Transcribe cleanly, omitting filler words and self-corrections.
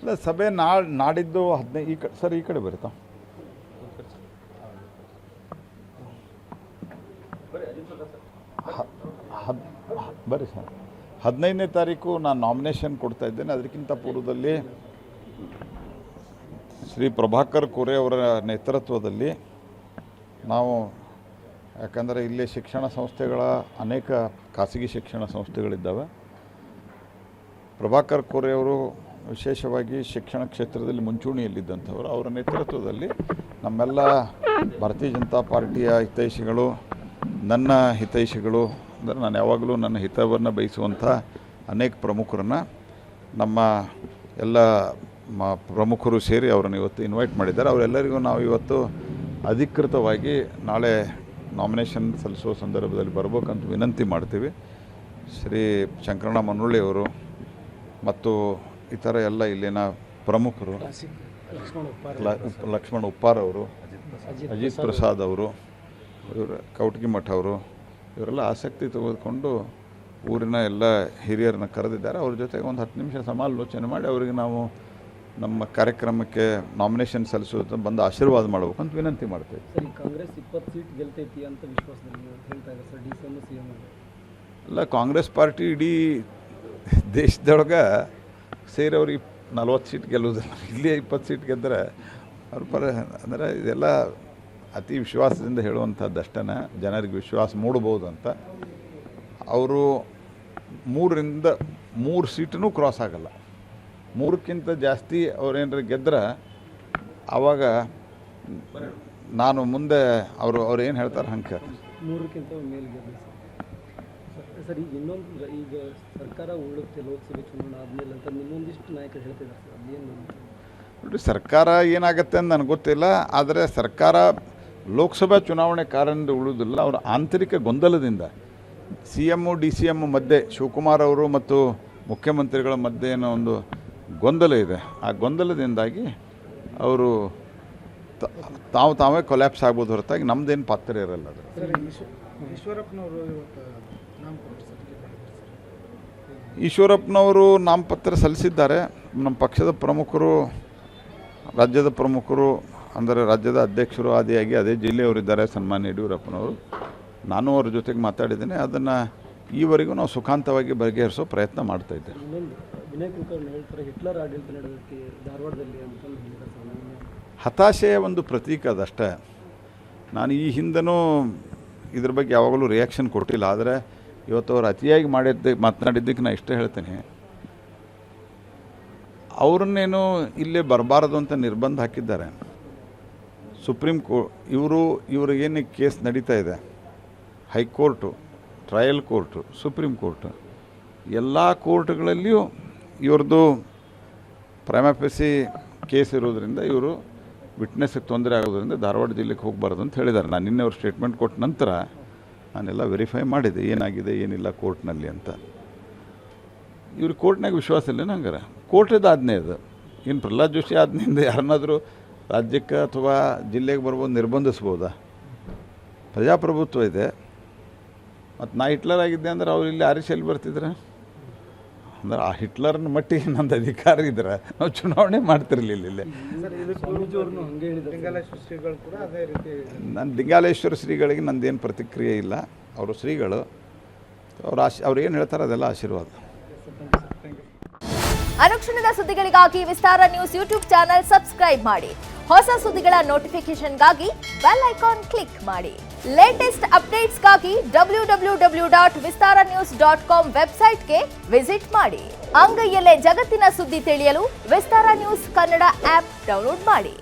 ಇಲ್ಲ ಸಭೆ ನಾಡಿದ್ದು 15 ಸರ್ ಈ ಕಡೆ ಬರುತ್ತಾ ಬರ್ರಿ ಸರ್ 15ನೇ ತಾರೀಕು ನಾನು ನಾಮಿನೇಷನ್ ಕೊಡ್ತಾ ಇದ್ದೇನೆ. ಅದಕ್ಕಿಂತ ಪೂರ್ವದಲ್ಲಿ ಶ್ರೀ ಪ್ರಭಾಕರ್ ಕೋರೆ ಅವರ ನೇತೃತ್ವದಲ್ಲಿ ನಾವು, ಯಾಕಂದರೆ ಇಲ್ಲಿ ಶಿಕ್ಷಣ ಸಂಸ್ಥೆಗಳ ಅನೇಕ ಖಾಸಗಿ ಶಿಕ್ಷಣ ಸಂಸ್ಥೆಗಳಿದ್ದಾವೆ. ಪ್ರಭಾಕರ್ ಕೋರೆ ಅವರು ವಿಶೇಷವಾಗಿ ಶಿಕ್ಷಣ ಕ್ಷೇತ್ರದಲ್ಲಿ ಮುಂಚೂಣಿಯಲ್ಲಿದ್ದಂಥವರು. ಅವರ ನೇತೃತ್ವದಲ್ಲಿ ನಮ್ಮೆಲ್ಲ ಭಾರತೀಯ ಜನತಾ ಪಾರ್ಟಿಯ ಹಿತೈಷಿಗಳು, ನನ್ನ ಹಿತೈಷಿಗಳು, ಅಂದರೆ ನಾನು ಯಾವಾಗಲೂ ನನ್ನ ಹಿತವನ್ನು ಬಯಸುವಂಥ ಅನೇಕ ಪ್ರಮುಖರನ್ನು ನಮ್ಮ ಎಲ್ಲ ಪ್ರಮುಖರು ಸೇರಿ ಅವರನ್ನು ಇವತ್ತು ಇನ್ವೈಟ್ ಮಾಡಿದ್ದಾರೆ. ಅವರೆಲ್ಲರಿಗೂ ನಾವು ಇವತ್ತು ಅಧಿಕೃತವಾಗಿ ನಾಳೆ ನಾಮಿನೇಷನ್ ಸಲ್ಲಿಸುವ ಸಂದರ್ಭದಲ್ಲಿ ಬರಬೇಕಂತ ವಿನಂತಿ ಮಾಡ್ತೀವಿ. ಶ್ರೀ ಶಂಕರಣ್ಣ ಮನೋಳ್ಳಿ ಅವರು ಮತ್ತು ಇತರ ಎಲ್ಲ ಇಲ್ಲಿನ ಪ್ರಮುಖರು, ಲಕ್ಷ್ಮಣ ಉಪ್ಪಾರ್ ಅವರು, ಅಜಿತ್ ಪ್ರಸಾದ್ ಅವರು, ಇವರು ಕೌಟಗಿ ಮಠ ಅವರು, ಇವರೆಲ್ಲ ಆಸಕ್ತಿ ತೆಗೆದುಕೊಂಡು ಊರಿನ ಎಲ್ಲ ಹಿರಿಯರನ್ನ ಕರೆದಿದ್ದಾರೆ. ಅವ್ರ ಜೊತೆಗೆ ಒಂದು 10 ನಿಮಿಷ ಸಮಾಲೋಚನೆ ಮಾಡಿ ಅವರಿಗೆ ನಾವು ನಮ್ಮ ಕಾರ್ಯಕ್ರಮಕ್ಕೆ ನಾಮಿನೇಷನ್ ಸಲ್ಲಿಸೋದು ಬಂದು ಆಶೀರ್ವಾದ ಮಾಡಬೇಕು ಅಂತ ವಿನಂತಿ ಮಾಡ್ತೇವೆ. ಸರ್, ಕಾಂಗ್ರೆಸ್ 20 ಸೀಟ್ ಗೆಲ್ತೈತಿ ಅಂತ ವಿಶ್ವಾಸದಲ್ಲಿ ಹೇಳ್ತಾ ಇದ್ದಾರೆ ಸರ್ ಡಿ ಸಿ ಎಂ. ಅಲ್ಲ, ಕಾಂಗ್ರೆಸ್ ಪಾರ್ಟಿ ಇಡೀ ದೇಶದೊಳಗೆ ಸೇರಿ ಅವ್ರಿಗೆ 40 ಸೀಟ್ ಗೆಲ್ಲುವುದಿಲ್ಲ. ಇಲ್ಲಿ 20 ಸೀಟ್ ಗೆದ್ದರೆ ಅವ್ರ ಅಂದರೆ ಇದೆಲ್ಲ ಅತಿ ವಿಶ್ವಾಸದಿಂದ ಹೇಳುವಂಥದ್ದು ಅಷ್ಟೇ. ಜನರಿಗೆ ವಿಶ್ವಾಸ ಮೂಡಬಹುದು ಅಂತ. ಅವರು 3 ಸೀಟೂ ಕ್ರಾಸ್ ಆಗಲ್ಲ. 3ಕ್ಕಿಂತ ಜಾಸ್ತಿ ಅವ್ರೇನಾರು ಗೆದ್ರೆ ಆವಾಗ ನಾನು ಮುಂದೆ ಅವ್ರು ಏನು ಹೇಳ್ತಾರೆ ಹಂಗೆ 3ಕ್ಕಿಂತ ಮೇಲೆ ಗೆದ್ದರೆ ಸರ್. ಈಗ ಇನ್ನೊಂದು, ಈಗ ಸರ್ಕಾರ ಉಳುತ್ತೆ ಲೋಕಸಭೆ ಚುನಾವಣೆ ಆದಮೇಲೆ ಅಂತ ಇನ್ನೊಂದಿಷ್ಟು ನಾಯಕರು ಹೇಳ್ತಿದ್ದಾರೆ ಸರ್. ಅದೇನು ನೋಡಿ, ಸರ್ಕಾರ ಏನಾಗುತ್ತೆ ಅಂತ ನನಗೆ ಗೊತ್ತಿಲ್ಲ. ಆದರೆ ಸರ್ಕಾರ ಲೋಕಸಭಾ ಚುನಾವಣೆ ಕಾರಣದಿಂದ ಉಳಿಯೋದಿಲ್ಲ. ಅವರ ಆಂತರಿಕ ಗೊಂದಲದಿಂದ CM DCM ಮಧ್ಯೆ ಶಿವಕುಮಾರ್ ಅವರು ಮತ್ತು ಮುಖ್ಯಮಂತ್ರಿಗಳ ಮಧ್ಯೆ ಏನೋ ಒಂದು ಗೊಂದಲ ಇದೆ. ಆ ಗೊಂದಲದಿಂದಾಗಿ ಅವರು ತಾವೇ ಕೊಲ್ಯಾಪ್ಸ್ ಆಗ್ಬೋದು ಹೊರತಾಗಿ ನಮ್ಮದೇನು ಪಾತ್ರ ಇರಲ್ಲ. ಅದು ಈಶ್ವರಪ್ಪನವರು ನಾಮಪತ್ರ ಸಲ್ಲಿಸಿದ್ದಾರೆ. ನಮ್ಮ ಪಕ್ಷದ ಪ್ರಮುಖರು, ರಾಜ್ಯದ ಪ್ರಮುಖರು, ಅಂದರೆ ರಾಜ್ಯದ ಅಧ್ಯಕ್ಷರು ಆದಿಯಾಗಿ ಅದೇ ಜಿಲ್ಲೆಯವರಿದ್ದಾರೆ ಸನ್ಮಾನ್ಯ ಯಡಿಯೂರಪ್ಪನವರು. ನಾನು ಅವ್ರ ಜೊತೆಗೆ ಮಾತಾಡಿದ್ದೇನೆ. ಅದನ್ನು ಈವರೆಗೂ ನಾವು ಸುಖಾಂತವಾಗಿ ಬಗೆಹರಿಸೋ ಪ್ರಯತ್ನ ಮಾಡ್ತಾಯಿದ್ದೇವೆ. ಹತಾಶೆಯ ಒಂದು ಪ್ರತೀಕ ಅದಷ್ಟೇ. ನಾನು ಈ ಹಿಂದೆನೂ ಇದ್ರ ಬಗ್ಗೆ ಯಾವಾಗಲೂ ರಿಯಾಕ್ಷನ್ ಕೊಟ್ಟಿಲ್ಲ. ಆದರೆ ಇವತ್ತು ಅವ್ರು ಅತಿಯಾಗಿ ಮಾತನಾಡಿದ್ದಕ್ಕೆ ನಾನು ಇಷ್ಟೇ ಹೇಳ್ತೇನೆ, ಅವ್ರನ್ನೇನು ಇಲ್ಲೇ ಬರಬಾರದು ಅಂತ ನಿರ್ಬಂಧ ಹಾಕಿದ್ದಾರೆ ಸುಪ್ರೀಂ ಕೋರ್ಟ್. ಇವ್ರಿಗೇನು ಕೇಸ್ ನಡೀತಾ ಇದೆ, high court, trial court, supreme court, ಎಲ್ಲ ಕೋರ್ಟ್ಗಳಲ್ಲಿಯೂ ಇವ್ರದ್ದು ಪ್ರೈಮಾ ಫೇಸಿ ಕೇಸ್ ಇರೋದರಿಂದ ಇವರು ವಿಟ್ನೆಸ್ಸಿಗೆ ತೊಂದರೆ ಆಗೋದ್ರಿಂದ ಧಾರವಾಡ ಜಿಲ್ಲೆಗೆ ಹೋಗಬಾರ್ದು ಅಂತ ಹೇಳಿದ್ದಾರೆ. ನಾನು ನಿನ್ನೆ ಅವ್ರು ಸ್ಟೇಟ್ಮೆಂಟ್ ಕೊಟ್ಟ ನಂತರ ನಾನೆಲ್ಲ ವೆರಿಫೈ ಮಾಡಿದೆ ಏನಾಗಿದೆ ಏನಿಲ್ಲ ಕೋರ್ಟ್ನಲ್ಲಿ ಅಂತ. ಇವ್ರಿಗೆ ಕೋರ್ಟ್ನಾಗ ವಿಶ್ವಾಸ ಇಲ್ಲ ನಂಗಾರೆ. ಕೋರ್ಟದ ಆಜ್ಞೆ ಅದು. ಇನ್ನು ಪ್ರಹ್ಲಾದ್ ಜೋಶಿ ಆಜ್ಞೆಯಿಂದ ಯಾರನ್ನಾದರೂ ರಾಜ್ಯಕ್ಕೆ ಅಥವಾ ಜಿಲ್ಲೆಗೆ ಬರ್ಬೋದು, ನಿರ್ಬಂಧಿಸ್ಬೋದಾ? ಪ್ರಜಾಪ್ರಭುತ್ವ ಇದೆ. ಮತ್ತು ನಾ ಹಿಟ್ಲರ್ ಆಗಿದ್ದೆ ಅಂದ್ರೆ ಅವ್ರು ಇಲ್ಲಿ ಆರಿಸಲ್ಲಿ ಬರ್ತಿದ್ರೆ, ಅಂದ್ರೆ ಆ ಹಿಟ್ಲರ್ನ ಮಟ್ಟಿಗೆ ನಂದು ಅಧಿಕಾರ ಇದ್ರೆ ನಾವು ಚುನಾವಣೆ ಮಾಡ್ತಿರ್ಲಿಲ್ಲ ಇಲ್ಲಿ. ನಾನು ಲಿಂಗಾಲೇಶ್ವರ ಶ್ರೀಗಳಿಗೆ ನಂದೇನು ಪ್ರತಿಕ್ರಿಯೆ ಇಲ್ಲ. ಅವರು ಶ್ರೀಗಳು, ಅವ್ರು ಏನು ಹೇಳ್ತಾರೆ ಅದೆಲ್ಲ ಆಶೀರ್ವಾದ. ಅನುಕ್ಷಣದ ಸುದ್ದಿಗಳಿಗಾಗಿ ವಿಸ್ತಾರ ನ್ಯೂಸ್ ಯೂಟ್ಯೂಬ್ ಚಾನೆಲ್ ಸಬ್ಸ್ಕ್ರೈಬ್ ಮಾಡಿ. ಹೊಸ ಸುದ್ದಿಗಳ ನೋಟಿಫಿಕೇಶನ್ಗಾಗಿ ಬೆಲ್ ಐಕಾನ್ ಕ್ಲಿಕ್ ಮಾಡಿ. ಲೇಟೆಸ್ಟ್ ಅಪ್ಡೇಟ್ಸ್ಗಾಗಿ www.vistaranews.com ವೆಬ್ಸೈಟ್ಗೆ ವಿಸಿಟ್ ಮಾಡಿ. ಅಂಗೈಯಲ್ಲೇ ಜಗತ್ತಿನ ಸುದ್ದಿ ತಿಳಿಯಲು ವಿಸ್ತಾರ ನ್ಯೂಸ್ ಕನ್ನಡ ಆಪ್ ಡೌನ್ಲೋಡ್ ಮಾಡಿ.